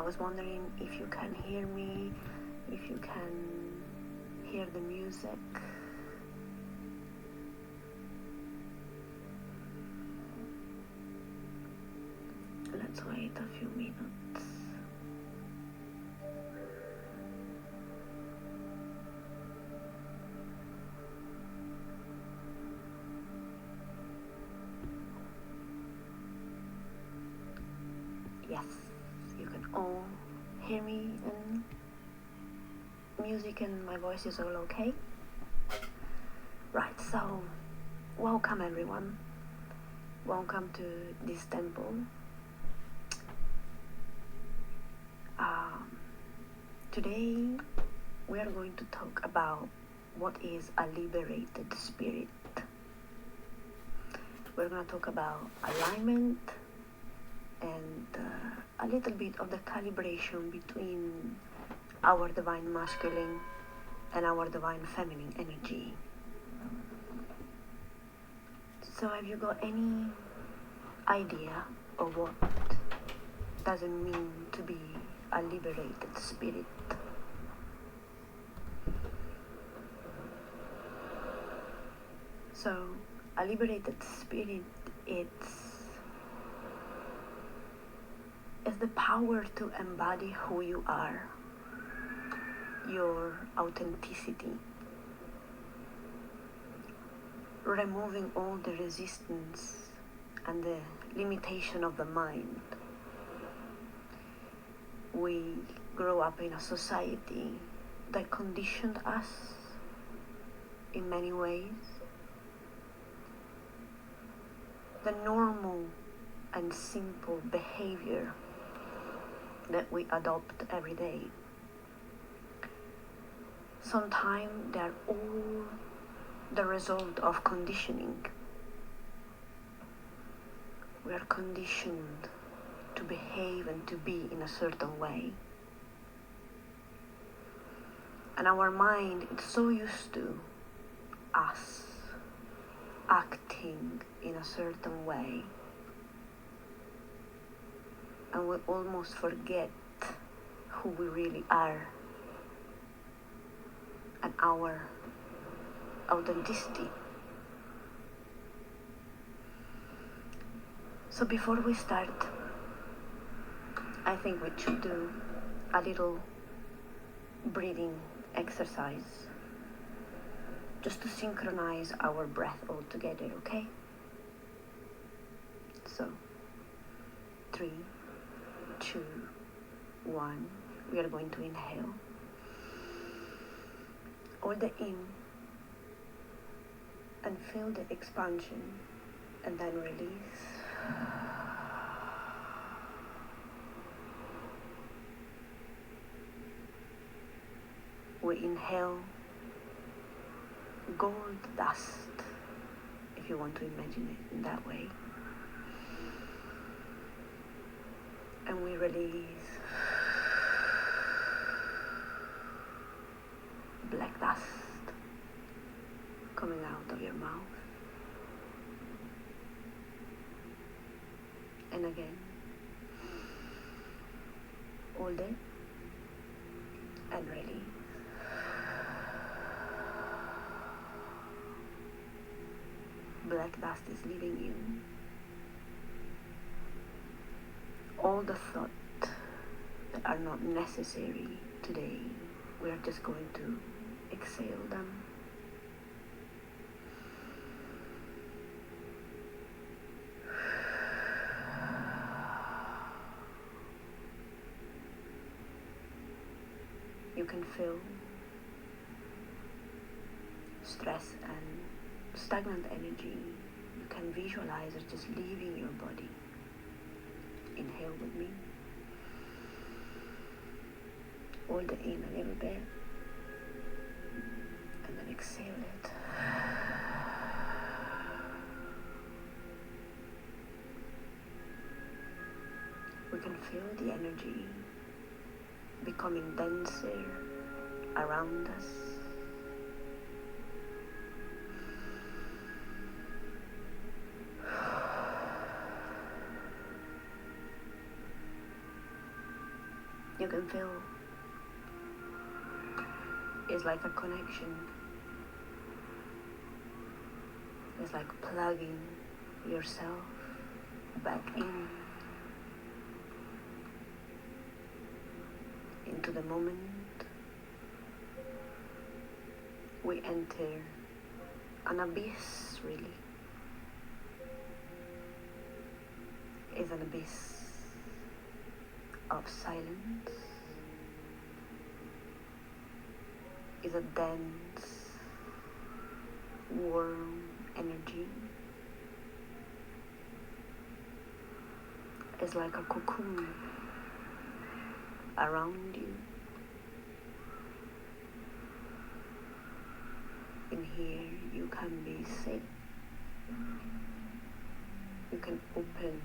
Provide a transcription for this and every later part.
was wondering if you can hear me, if you can hear the music. Let's wait a few minutes. Yes, you can all hear me and music and my voice is all okay? Right, so welcome everyone. Welcome to this temple. Today we are going to talk about what is a liberated spirit. We're going to talk about alignment and a little bit of the calibration between our divine masculine and our divine feminine energy. So have you got any idea of what does it mean to be a liberated spirit? So a liberated spirit is the power to embody who you are, your authenticity, removing all the resistance and the limitation of the mind. We grow up in a society that conditioned us in many ways. The normal and simple behavior that we adopt every day. Sometimes they're all the result of conditioning. We are conditioned to behave and to be in a certain way. And our mind is so used to us acting in a certain way. And we almost forget who we really are and our authenticity. So before we start, I think we should do a little breathing exercise just to synchronize our breath all together, okay? So 3, 2, 1, we are going to inhale. Hold the in and feel the expansion and then release. We inhale gold dust, if you want to imagine it in that way. And we release black dust coming out of your mouth. And again, hold it and release. Black dust is leaving you. All the thoughts that are not necessary today, we are just going to exhale them. You can feel stress and stagnant energy. You can visualize it just leaving your body. Inhale with me. Hold it in a little bit. And then exhale it. We can feel the energy becoming denser around us. You can feel it's like a connection. It's like plugging yourself back into the moment. We enter an abyss, really. It's an abyss of silence. It's a dense, warm energy. It's like a cocoon around you. In here you can be safe. You can open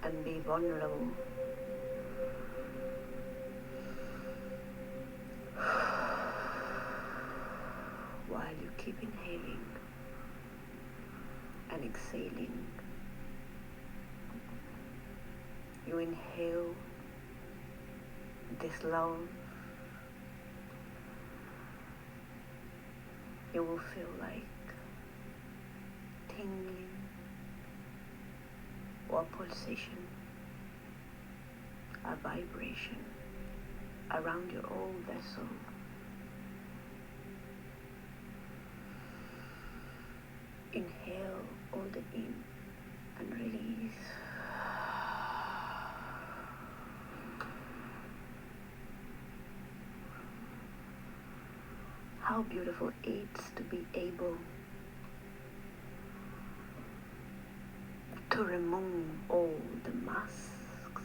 and be vulnerable. While you keep inhaling and exhaling. You inhale this love. You will feel like tingling or pulsation, a vibration around your whole vessel. Inhale all the in and release. How beautiful it's to be able to remove all the masks,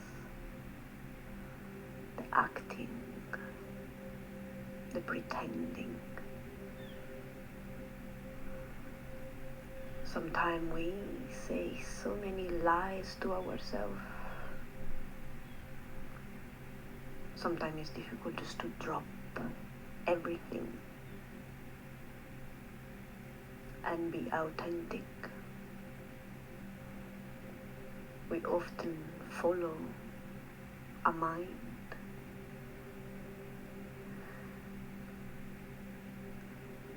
the acting, the pretending. Sometimes we say so many lies to ourselves. Sometimes it's difficult just to drop everything and be authentic. We often follow a mind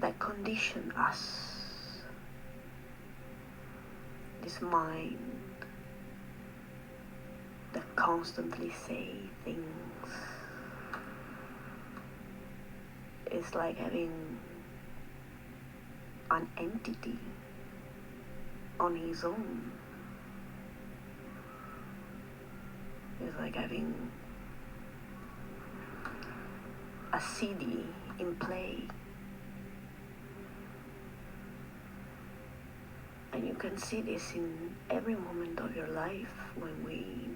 that condition us. This mind that constantly say things. It's like having an entity on his own. It's like having a CD in play. And you can see this in every moment of your life when we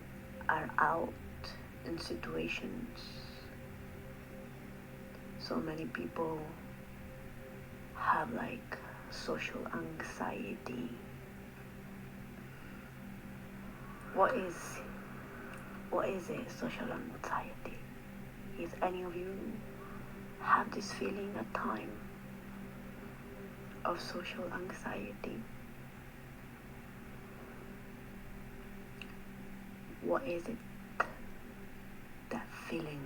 are out in situations. So many people have like social anxiety. What is it, social anxiety? Is any of you have this feeling at time of social anxiety? What is it, that feeling?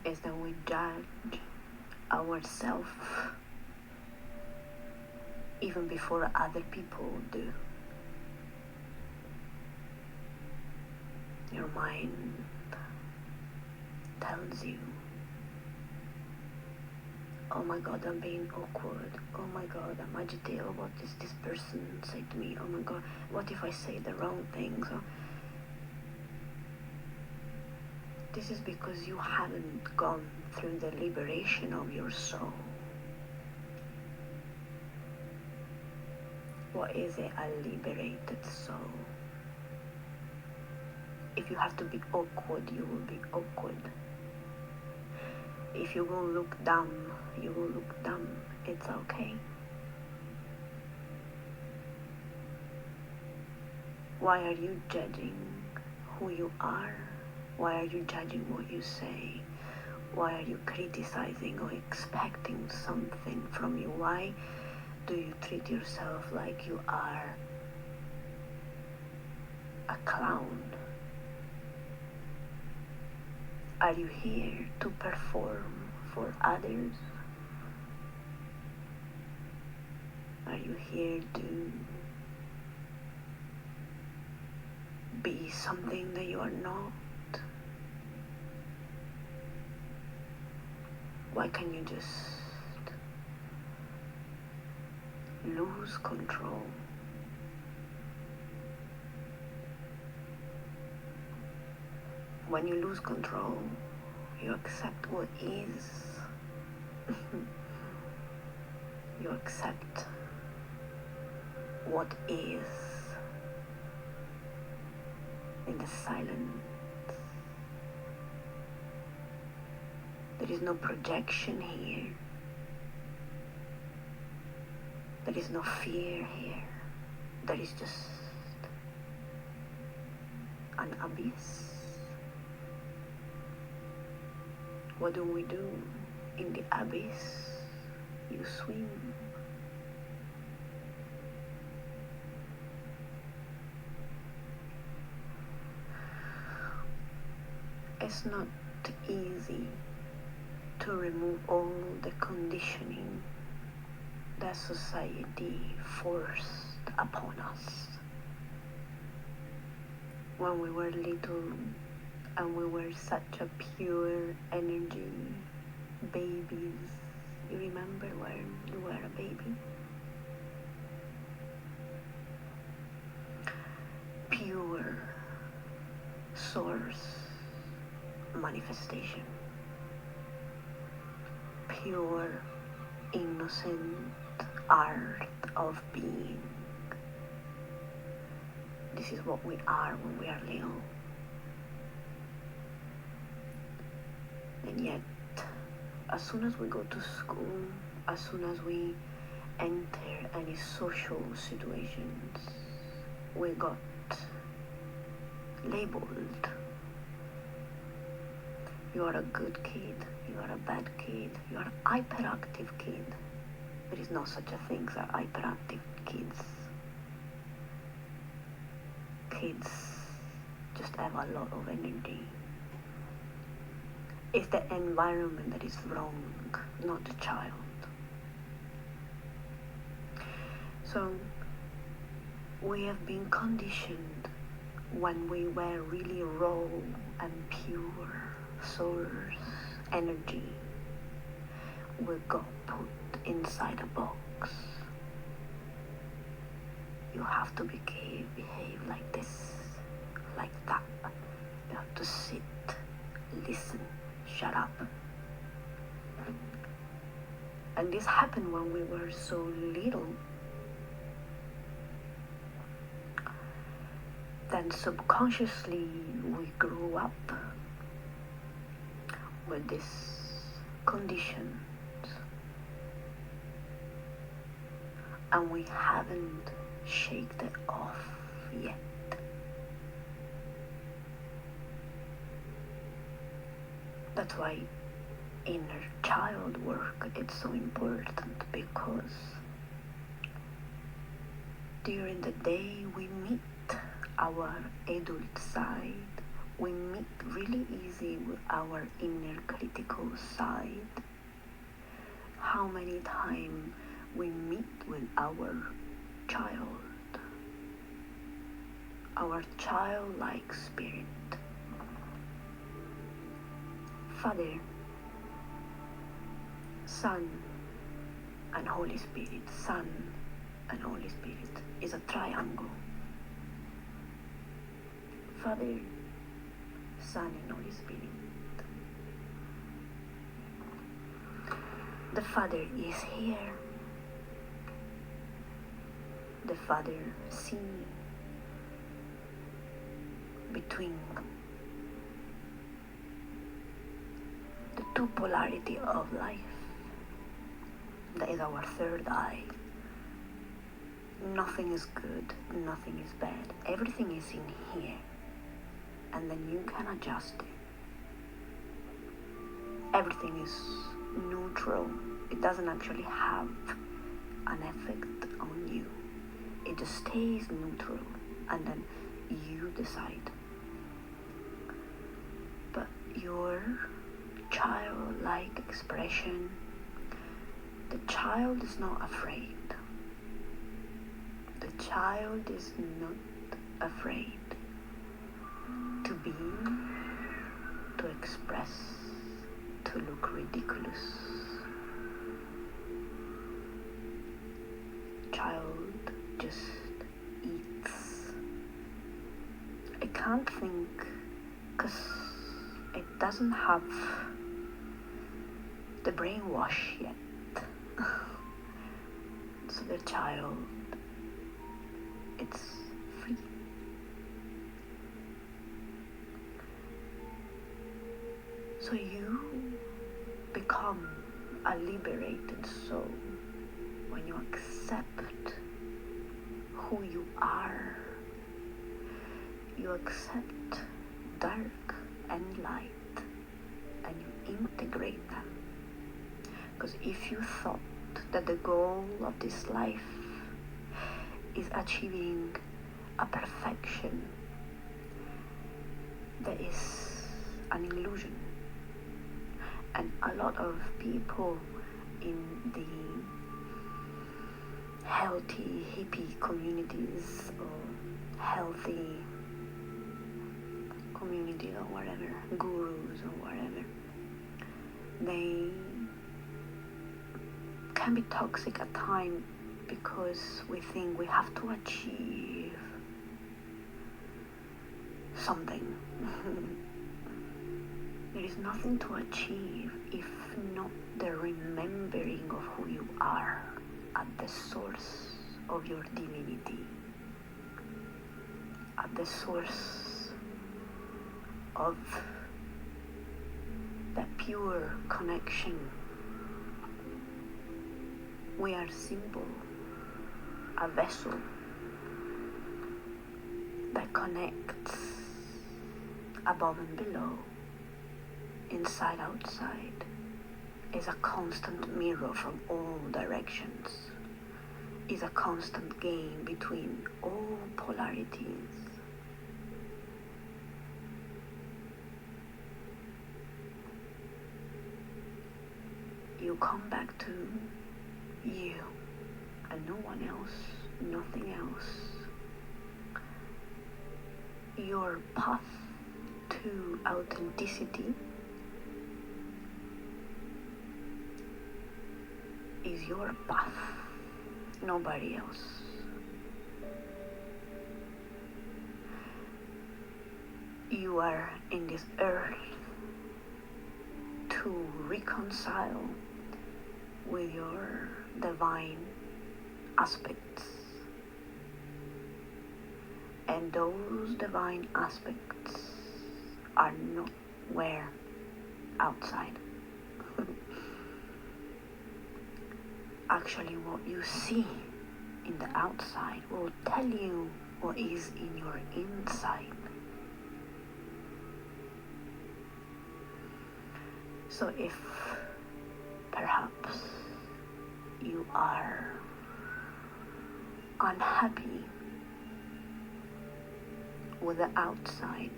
Is that we judge ourselves even before other people do. Your mind tells you, oh my God, I'm being awkward. Oh my God, I'm agitated. What does this person say to me? Oh my God, what if I say the wrong thing? So this is because you haven't gone through the liberation of your soul. What is it, a liberated soul? If you have to be awkward, you will be awkward. If you will look dumb, you will look dumb. It's okay. Why are you judging who you are? Why are you judging what you say? Why are you criticizing or expecting something from you? Why do you treat yourself like you are a clown? Are you here to perform for others? Are you here to be something that you are not? Why can't you just lose control? When you lose control, you accept what is. You accept what is in the silence. There is no projection here. There is no fear here. There is just an abyss. What do we do in the abyss? You swim. It's not easy to remove all the conditioning that society forced upon us. When we were little and we were such a pure energy, babies. You remember when you were a baby? Pure source manifestation. Pure, innocent art of being. This is what we are when we are little. And yet, as soon as we go to school, as soon as we enter any social situations, we got labeled. You are a good kid, you are a bad kid, you are an hyperactive kid. There is no such a thing as hyperactive kids. Kids just have a lot of energy. It's the environment that is wrong, not the child. So we have been conditioned when we were really raw and pure source energy. We got put inside a box. You have to behave like this, like that. You have to sit, listen, shut up. And this happened when we were so little. Then subconsciously we grew up with this conditions, and we haven't shaken it off yet. That's why inner child work is so important, because during the day we meet our adult side. We meet really easy with our inner critical side. How many times we meet with our childlike spirit. Father, Son, and Holy Spirit. Son and Holy Spirit is a triangle. Father, Son, and Holy Spirit. The Father is here. The Father sees between the two polarity of life. That is our third eye. Nothing is good, nothing is bad. Everything is in here. And then you can adjust it. Everything is neutral. It doesn't actually have an effect on you. It just stays neutral, and then you decide. But you pure childlike expression, the child is not afraid. The child is not afraid to be, to express, to look ridiculous. Child just eats. It can't think because it doesn't have the brainwash yet. So the child, it's free. So you become a liberated soul when you accept who you are. You accept dark and light and you integrate them. Because if you thought that the goal of this life is achieving a perfection, that is an illusion. And a lot of people in the healthy hippie communities or healthy communities or whatever, gurus or whatever, they can be toxic at times because we think we have to achieve something. There is nothing to achieve if not the remembering of who you are at the source of your divinity, at the source of the pure connection. We are simple, a vessel that connects above and below, inside, outside, is a constant mirror from all directions, is a constant game between all polarities. You come back to you and no one else, nothing else. Your path to authenticity is your path, nobody else. You are in this earth to reconcile with your divine aspects, and those divine aspects are nowhere outside. Actually, what you see in the outside will tell you what is in your inside. So if perhaps you are unhappy with the outside,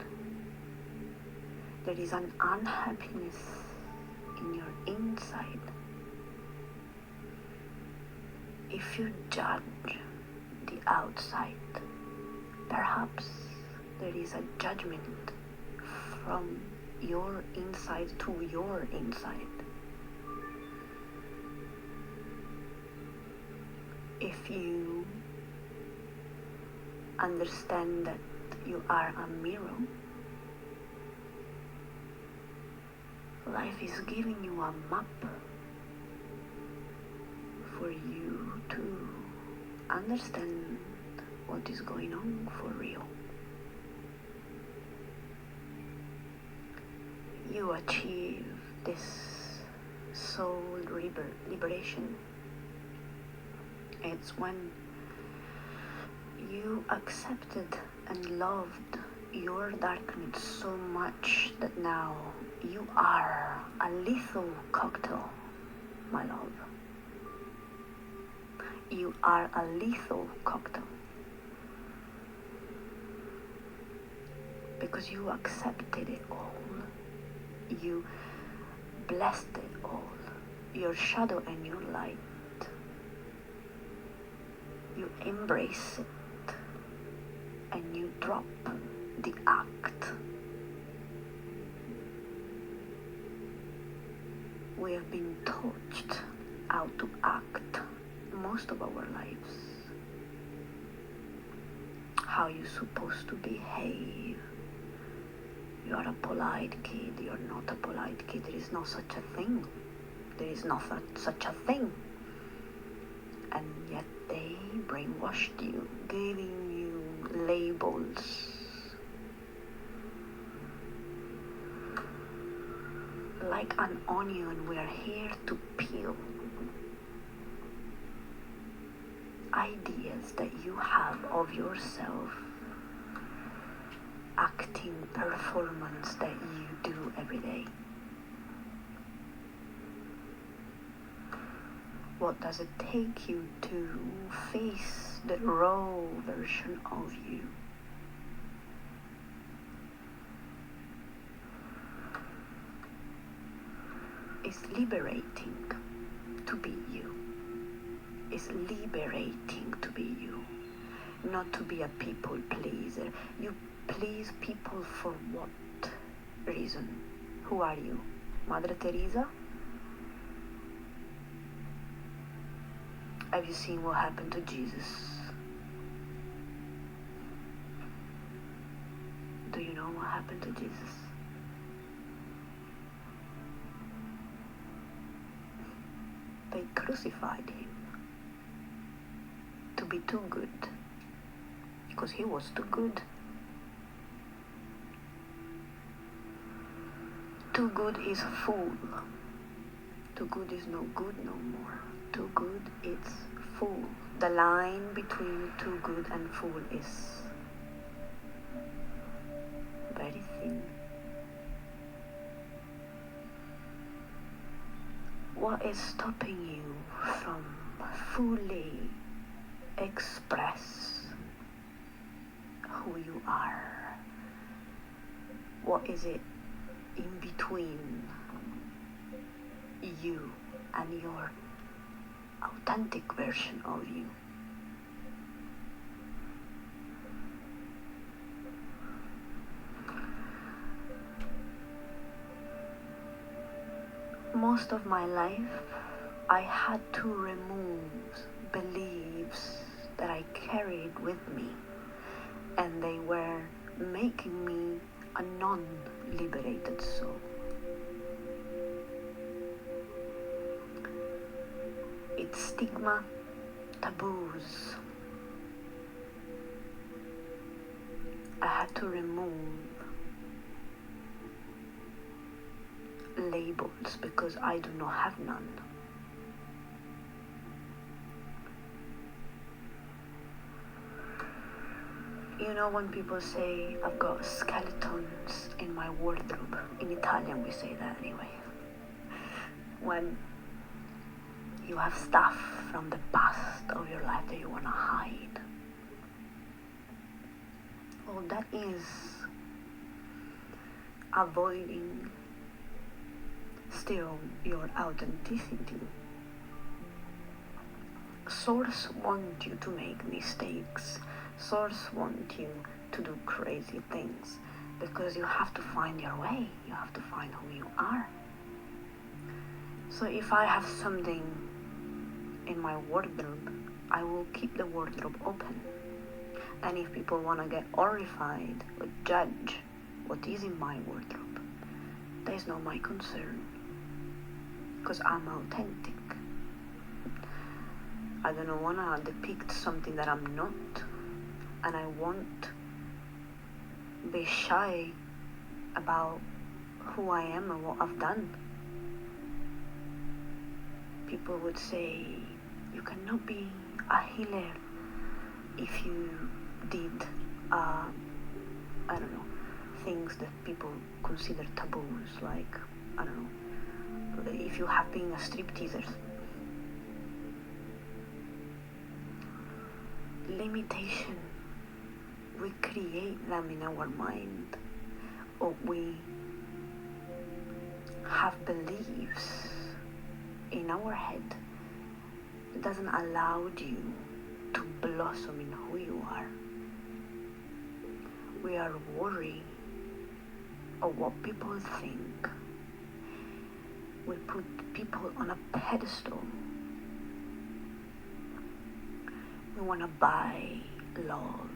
there is an unhappiness in your inside. If you judge the outside, perhaps there is a judgment from your inside to your inside. If you understand that you are a mirror, life is giving you a map for you to understand what is going on for real. You achieve this soul liberation. It's when you accepted and loved your darkness so much that now you are a lethal cocktail, my love. You are a lethal cocktail. Because you accepted it all. You blessed it all, your shadow and your light. You embrace it and you drop the act. We have been taught how to act most of our lives. How you're supposed to behave. You are a polite kid, you're not a polite kid, there is no such a thing. There is not such a thing. And yet they brainwashed you, giving you labels. Like an onion, we are here to peel ideas that you have of yourself, acting performance that you do every day. What does it take you to face the raw version of you? It's liberating to be you. It's liberating to be you. Not to be a people pleaser. You please people for what reason? Who are you? Mother Teresa? Have you seen what happened to Jesus? Do you know what happened to Jesus? They crucified him to be too good, because he was too good. Too good is full. Too good is no good no more. Too good is full. The line between too good and full is very thin. What is stopping you from fully express who you are? What is it in between you and your authentic version of you? Most of my life, I had to remove beliefs that I carried with me, and they were making me a non-liberated soul. It's stigma, taboos. I had to remove labels because I do not have none. You know, when people say I've got skeletons in my wardrobe, in Italian we say that anyway, when you have stuff from the past of your life that you want to hide. Well, that is avoiding still your authenticity. Source want you to make mistakes. Source want you to do crazy things because you have to find your way. You have to find who you are. So if I have something in my wardrobe, I will keep the wardrobe open. And if people want to get horrified or judge what is in my wardrobe, that is not my concern, because I'm authentic. I don't want to depict something that I'm not, and I won't be shy about who I am and what I've done. People would say, you cannot be a healer if you did, I don't know, things that people consider taboos, like, I don't know, if you have been a stripteaser. Limitation, we create them in our mind, or we have beliefs in our head that doesn't allow you to blossom in who you are. We are worried of what people think. We put people on a pedestal. We want to buy love.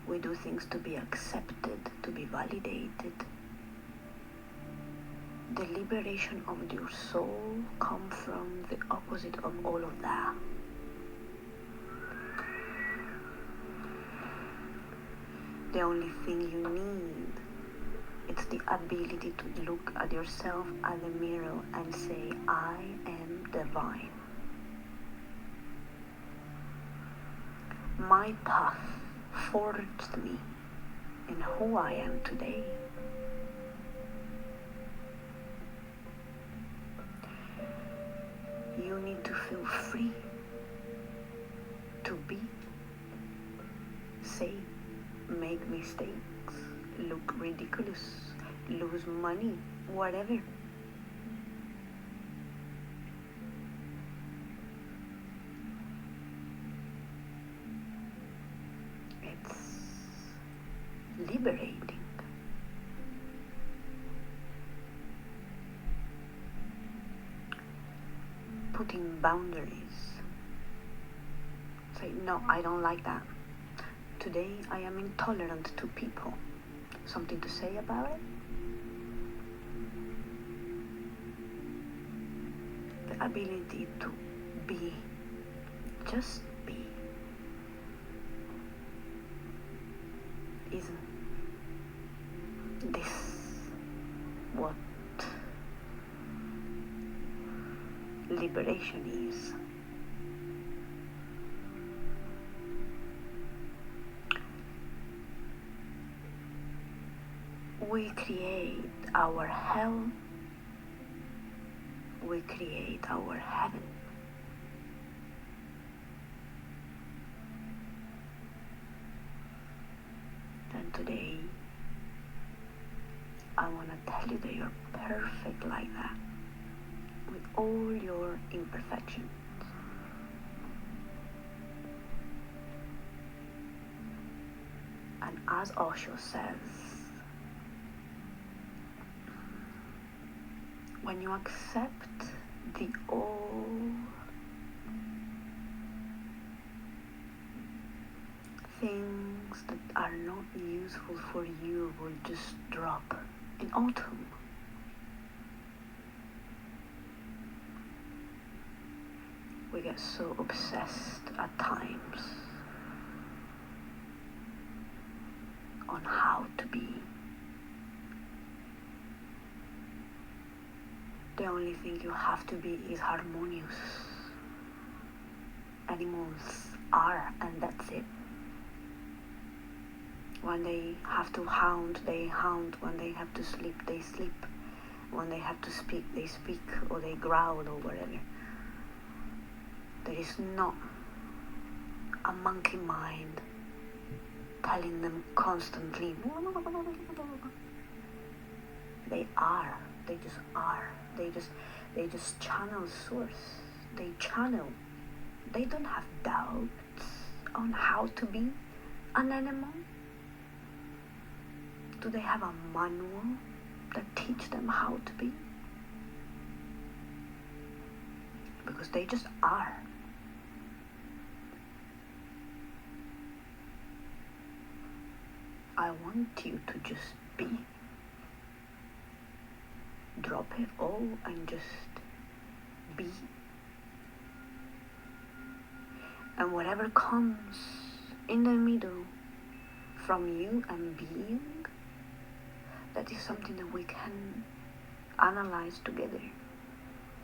We do things to be accepted, to be validated. The liberation of your soul comes from the opposite of all of that. The only thing you need is the ability to look at yourself at the mirror and say, I am divine. My path forged me in who I am today. You need to feel free to be, say, make mistakes, look ridiculous, lose money, whatever. It's liberating. Putting boundaries. Say, no, I don't like that. Today I am intolerant to people. Something to say about it? The ability to be, just be, isn't this what liberation is? We create our hell, we create our heaven. And today, I want to tell you that you're perfect like that, with all your imperfections. And as Osho says, when you accept the all things that are not useful for you will just drop in autumn. We get so obsessed at times on how to be. The only thing you have to be is harmonious. Animals are, and that's it. When they have to hound, they hound. When they have to sleep, they sleep. When they have to speak, they speak, or they growl, or whatever. There is not a monkey mind telling them constantly. They are. They just are. They just channel source. They channel. They don't have doubts on how to be an animal. Do they have a manual that teach them how to be? Because they just are. I want you to just be. Drop it all and just be. And whatever comes in the middle from you and being, that is something that we can analyze together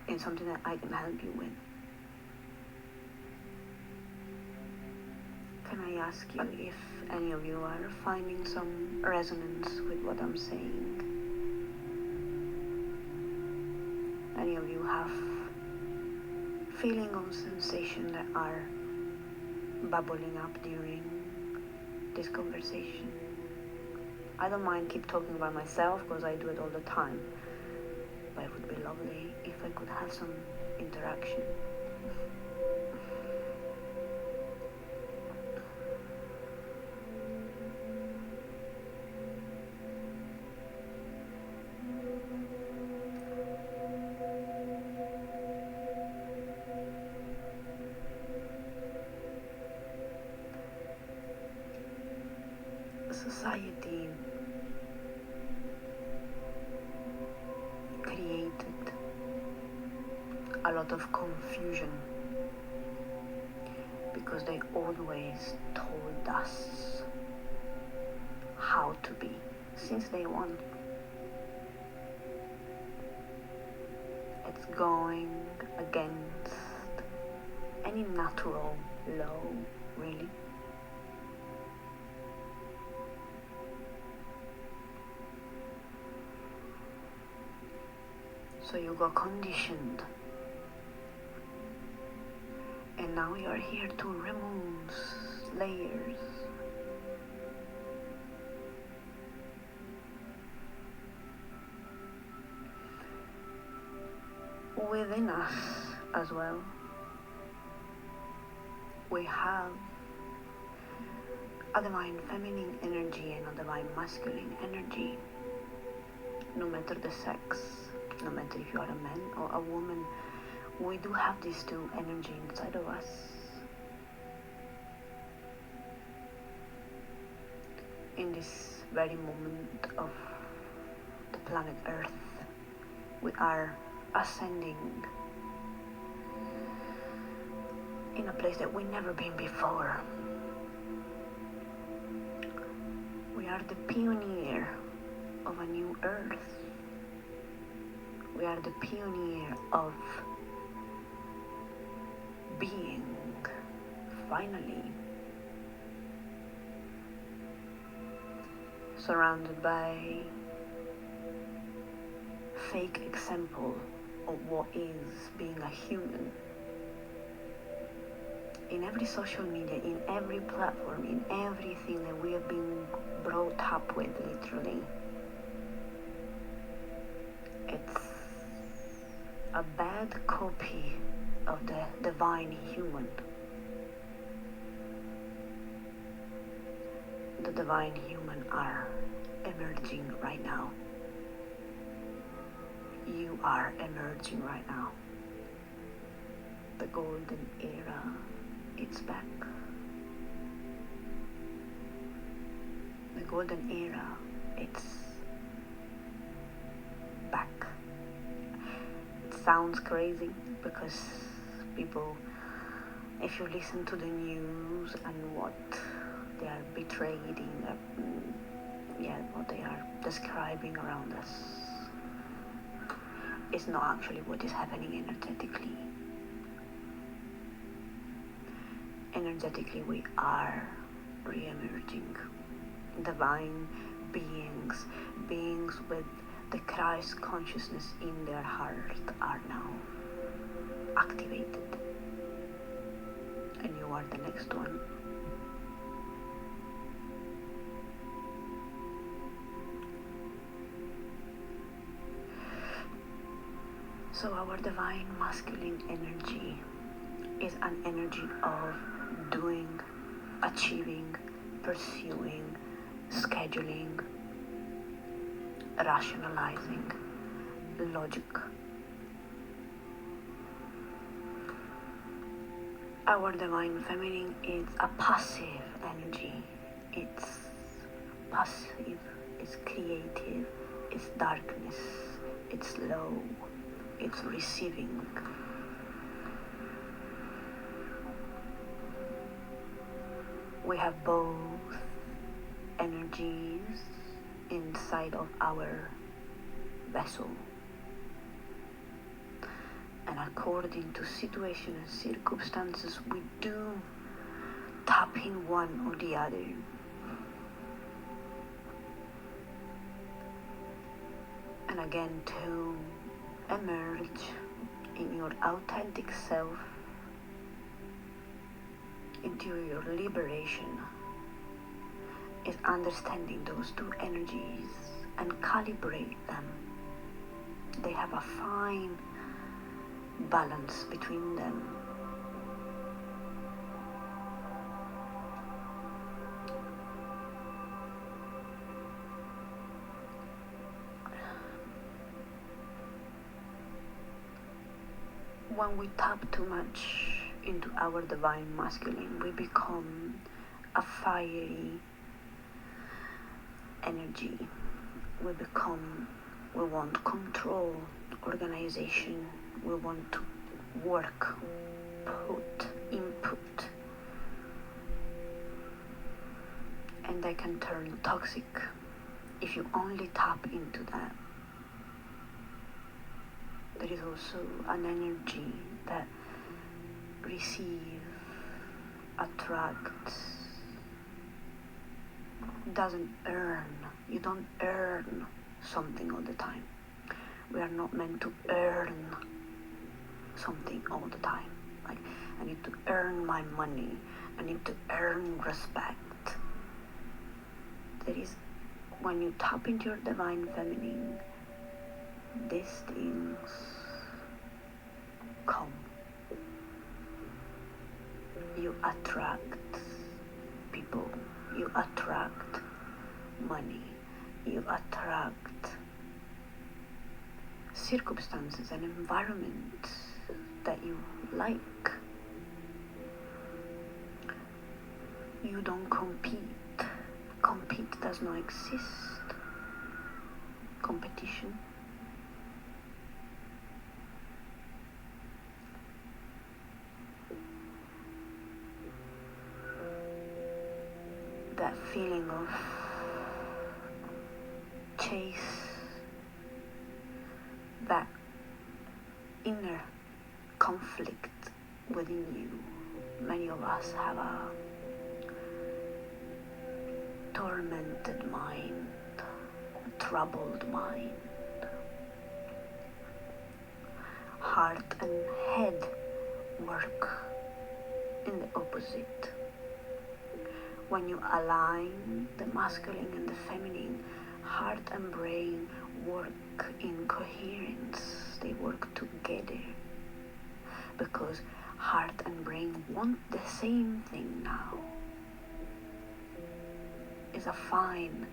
and something that I can help you with. Can I ask you if any of you are finding some resonance with what I'm saying? Any of you have feeling or sensation that are bubbling up during this conversation? I don't mind keep talking about myself because I do it all the time. but it would be lovely if I could have some interaction. Society created a lot of confusion because they always told us how to be since day one. It's going against any natural law, really. So you got conditioned, and now you're here to remove layers. Within us as well, we have a divine feminine energy and a divine masculine energy. No matter the sex, no matter if you are a man or a woman, we do have these two energy inside of us. In this very moment of the planet Earth, we are ascending in a place that we've never been before. We are the pioneer of a new Earth. We are the pioneer of being, finally, surrounded by fake example of what is being a human. In every social media, in every platform, in everything that we have been brought up with, literally, it's a bad copy of the divine human. The divine human are emerging right now. You are emerging right now. The golden era, it's back. The golden era, it's back. It sounds crazy because people, if you listen to the news and what they are betraying, what they are describing around us, it's not actually what is happening energetically. Energetically, we are re-emerging. Divine beings, beings with the Christ consciousness in their heart are now activated. And you are the next one. So our divine masculine energy is an energy of doing, achieving, pursuing, scheduling, rationalizing, logic. Our divine feminine is a passive energy. It's passive, it's creative, it's darkness, it's slow, it's receiving. We have both energies inside of our vessel. And according to situation and circumstances, we do tap in one or the other. And again, to emerge in your authentic self, into your liberation, is understanding those two energies and calibrate them they have a fine balance between them. When we tap too much into our divine masculine, we become a fiery energy. We want control, organization, we want to work, put, input. And that can turn toxic if you only tap into that. There is also an energy that receives, attracts, doesn't earn. You don't earn something all the time. We are not meant to earn something all the time. Like, I need to earn my money. I need to earn respect. There is, when you tap into your divine feminine, these things come. You attract people, you attract money, you attract circumstances and environments that you like. You don't compete. Compete does not exist. Competition. That feeling of chase, that inner conflict within you. Many of us have a tormented mind, a troubled mind. Heart and head work in the opposite. When you align the masculine and the feminine, heart and brain work in coherence. They work together because heart and brain want the same thing now. It's a fine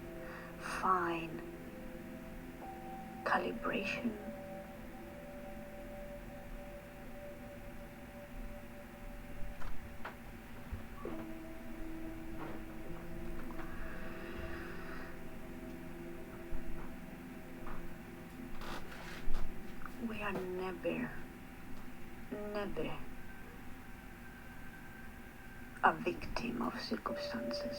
calibration. We are never a victim of circumstances.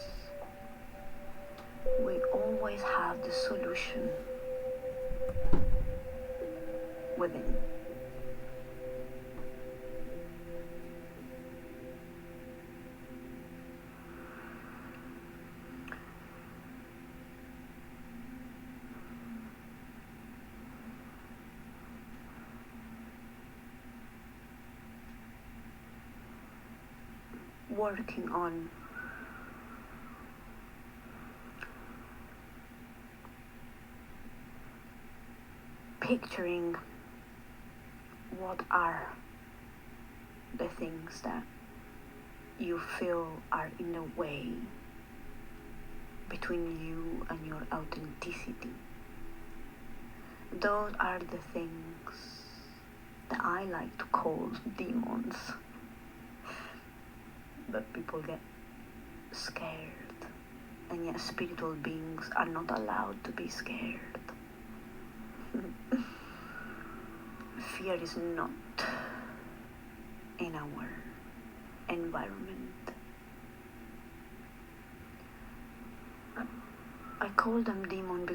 We always have the solution within. Working on picturing what are the things that you feel are in the way between you and your authenticity. Those are the things that I like to call demons. But people get scared, and yet spiritual beings are not allowed to be scared. Fear is not in our environment. I call them demon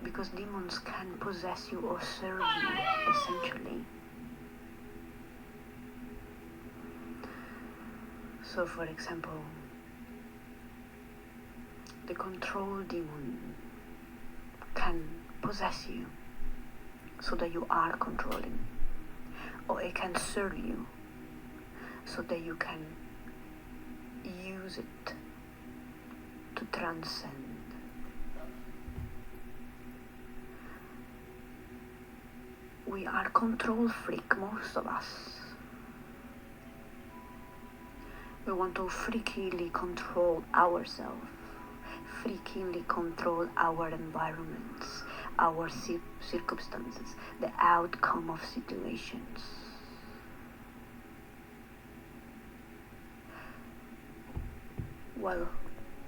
because demons can possess you or serve you, essentially. So, for example, the control demon can possess you so that you are controlling, or it can serve you so that you can use it to transcend. We are control freak, most of us. We want to freakily control ourselves, freakily control our environments, our circumstances, the outcome of situations. Well,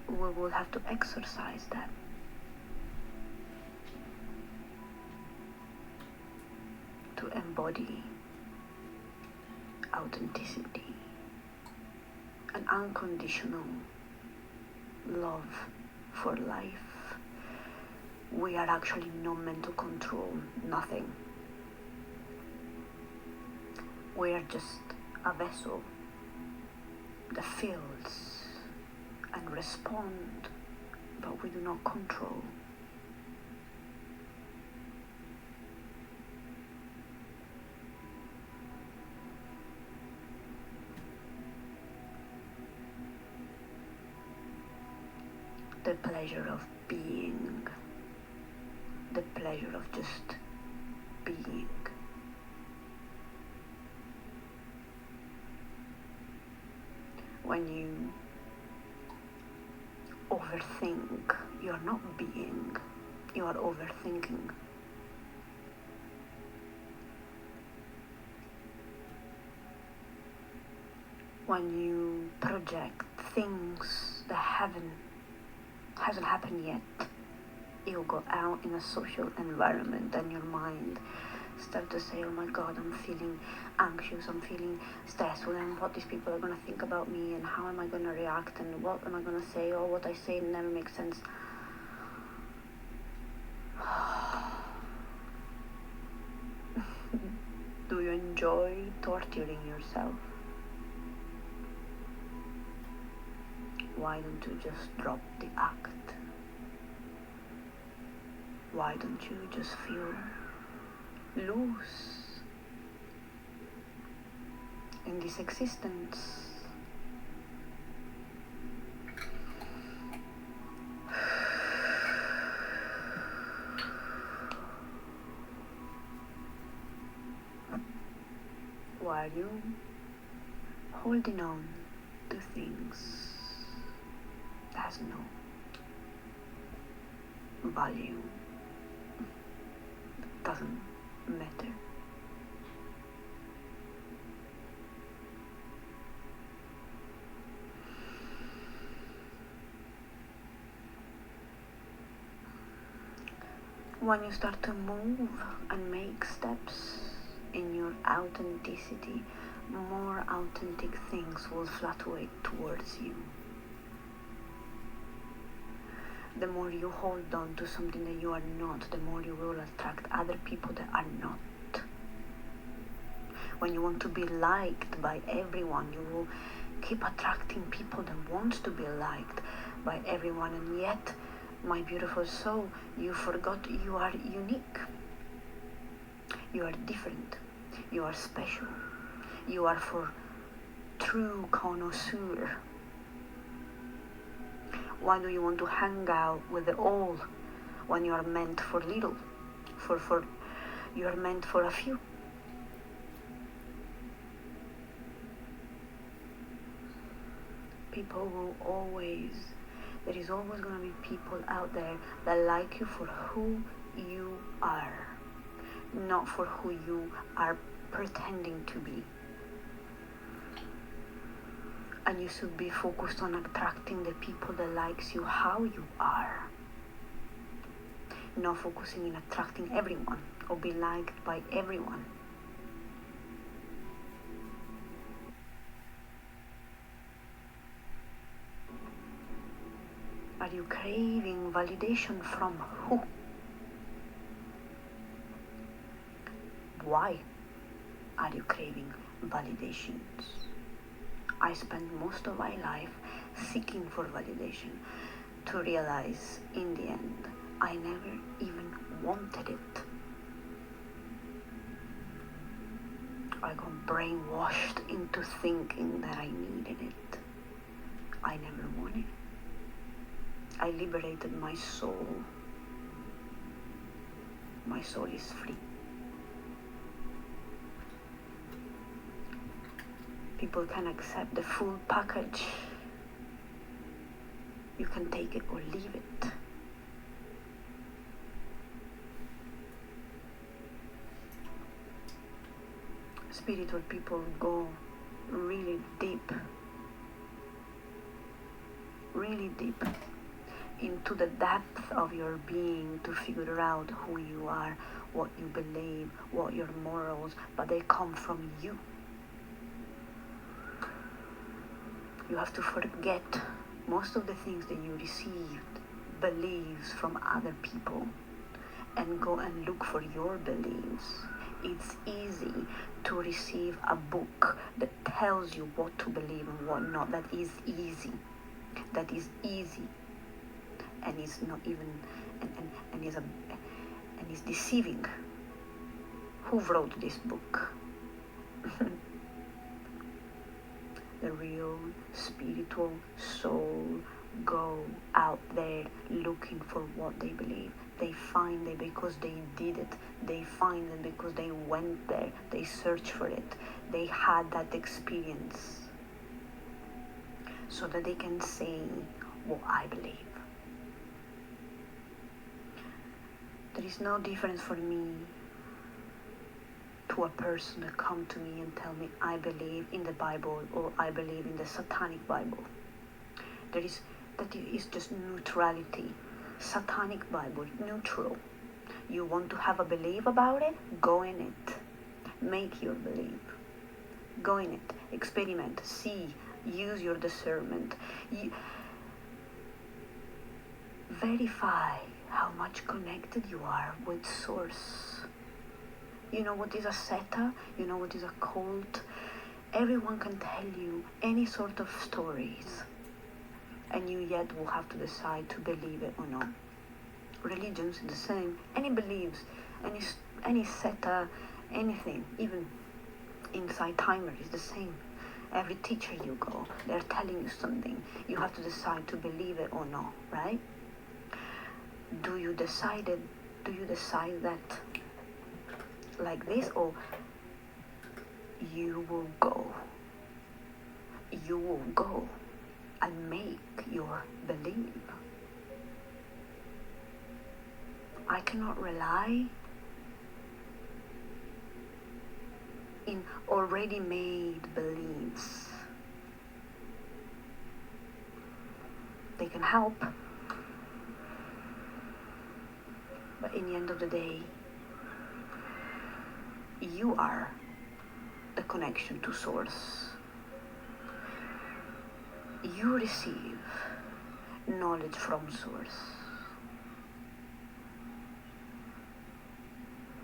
we will have to exercise that. To embody authenticity and unconditional love for life. We are actually no mental control, nothing. We are just a vessel that feels and responds, but we do not control. The pleasure of being, the pleasure of just being. When you overthink, you're not being, you are overthinking. When you project things that hasn't happened yet, you go out in a social environment and your mind start to say, oh my God, I'm feeling anxious, I'm feeling stressful, and what these people are going to think about me, and how am I going to react, and what am I going to say, or what I say never makes sense. Do you enjoy torturing yourself? Why don't you just drop the act? Why don't you just feel loose in this existence? Why are you holding on to things that has no value? Doesn't matter. When you start to move and make steps in your authenticity, more authentic things will fluctuate towards you. The more you hold on to something that you are not, the more you will attract other people that are not. When you want to be liked by everyone, you will keep attracting people that want to be liked by everyone, and yet, my beautiful soul, you forgot you are unique. You are different. You are special. You are for true connoisseur. Why do you want to hang out with the all when you are meant for little? You are meant for a few. There is always going to be people out there that like you for who you are, not for who you are pretending to be. And you should be focused on attracting the people that likes you how you are, not focusing in attracting everyone or be liked by everyone. Are you craving validation from who? Why are you craving validations? I spent most of my life seeking for validation, to realize in the end I never even wanted it. I got brainwashed into thinking that I needed it. I never wanted it. I liberated my soul. My soul is free. People can accept the full package. You can take it or leave it. Spiritual people go really deep into the depth of your being to figure out who you are, what you believe, what your morals, but they come from you. You have to forget most of the things that you received, beliefs from other people, and go and look for your beliefs. It's easy to receive a book that tells you what to believe and what not. That is easy. And it's not even, and is deceiving. Who wrote this book? The real spiritual soul go out there looking for what they believe. They find it because they did it. They find it because they went there. They searched for it. They had that experience so that they can say what I believe. There is no difference for me to a person that come to me and tell me I believe in the Bible or I believe in the Satanic Bible. That is just neutrality. Satanic Bible, neutral. You want to have a belief about it? Go in it. Make your belief. Go in it. Experiment. See. Use your discernment. Verify how much connected you are with Source. You know what is a seta? You know what is a cult? Everyone can tell you any sort of stories, and you yet will have to decide to believe it or not. Religions is the same. Any beliefs, any seta, anything, even inside timer is the same. Every teacher you go, they're telling you something. You have to decide to believe it or not, right? Do you decide that like this, or you will go and make your belief? I cannot rely in already made beliefs. They can help, but in the end of the day, you are the connection to Source. You receive knowledge from Source.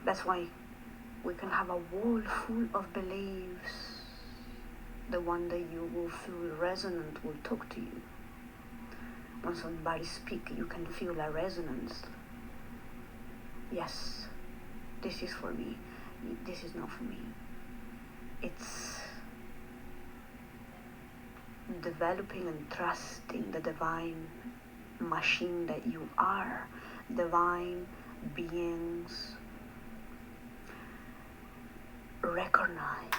That's why we can have a wall full of beliefs. The one that you will feel resonant will talk to you. When somebody speaks, you can feel a resonance. Yes, this is for me. This is not for me. It's developing and trusting the divine machine that you are. Divine beings recognize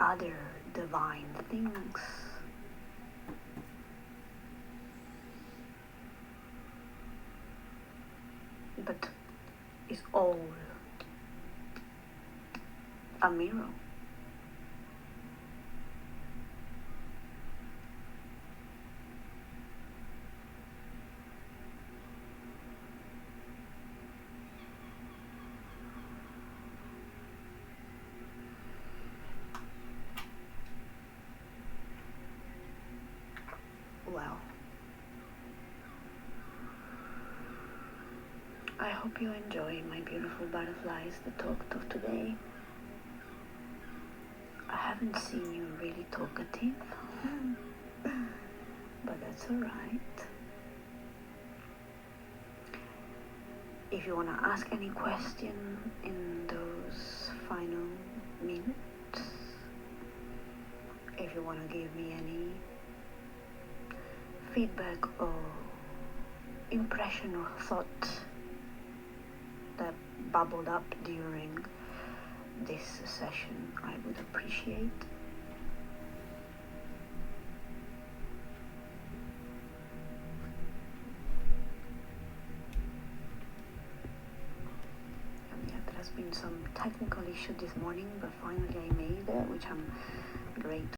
other divine things. But it's all a mirror. Well, I hope you enjoy my beautiful butterflies, the talk of today. I haven't seen you really talkative, but that's alright. If you want to ask any question in those final minutes, if you want to give me any feedback or impression or thought that bubbled up during this session, I would appreciate. has been some technical issue this morning, but finally I made it, which I'm grateful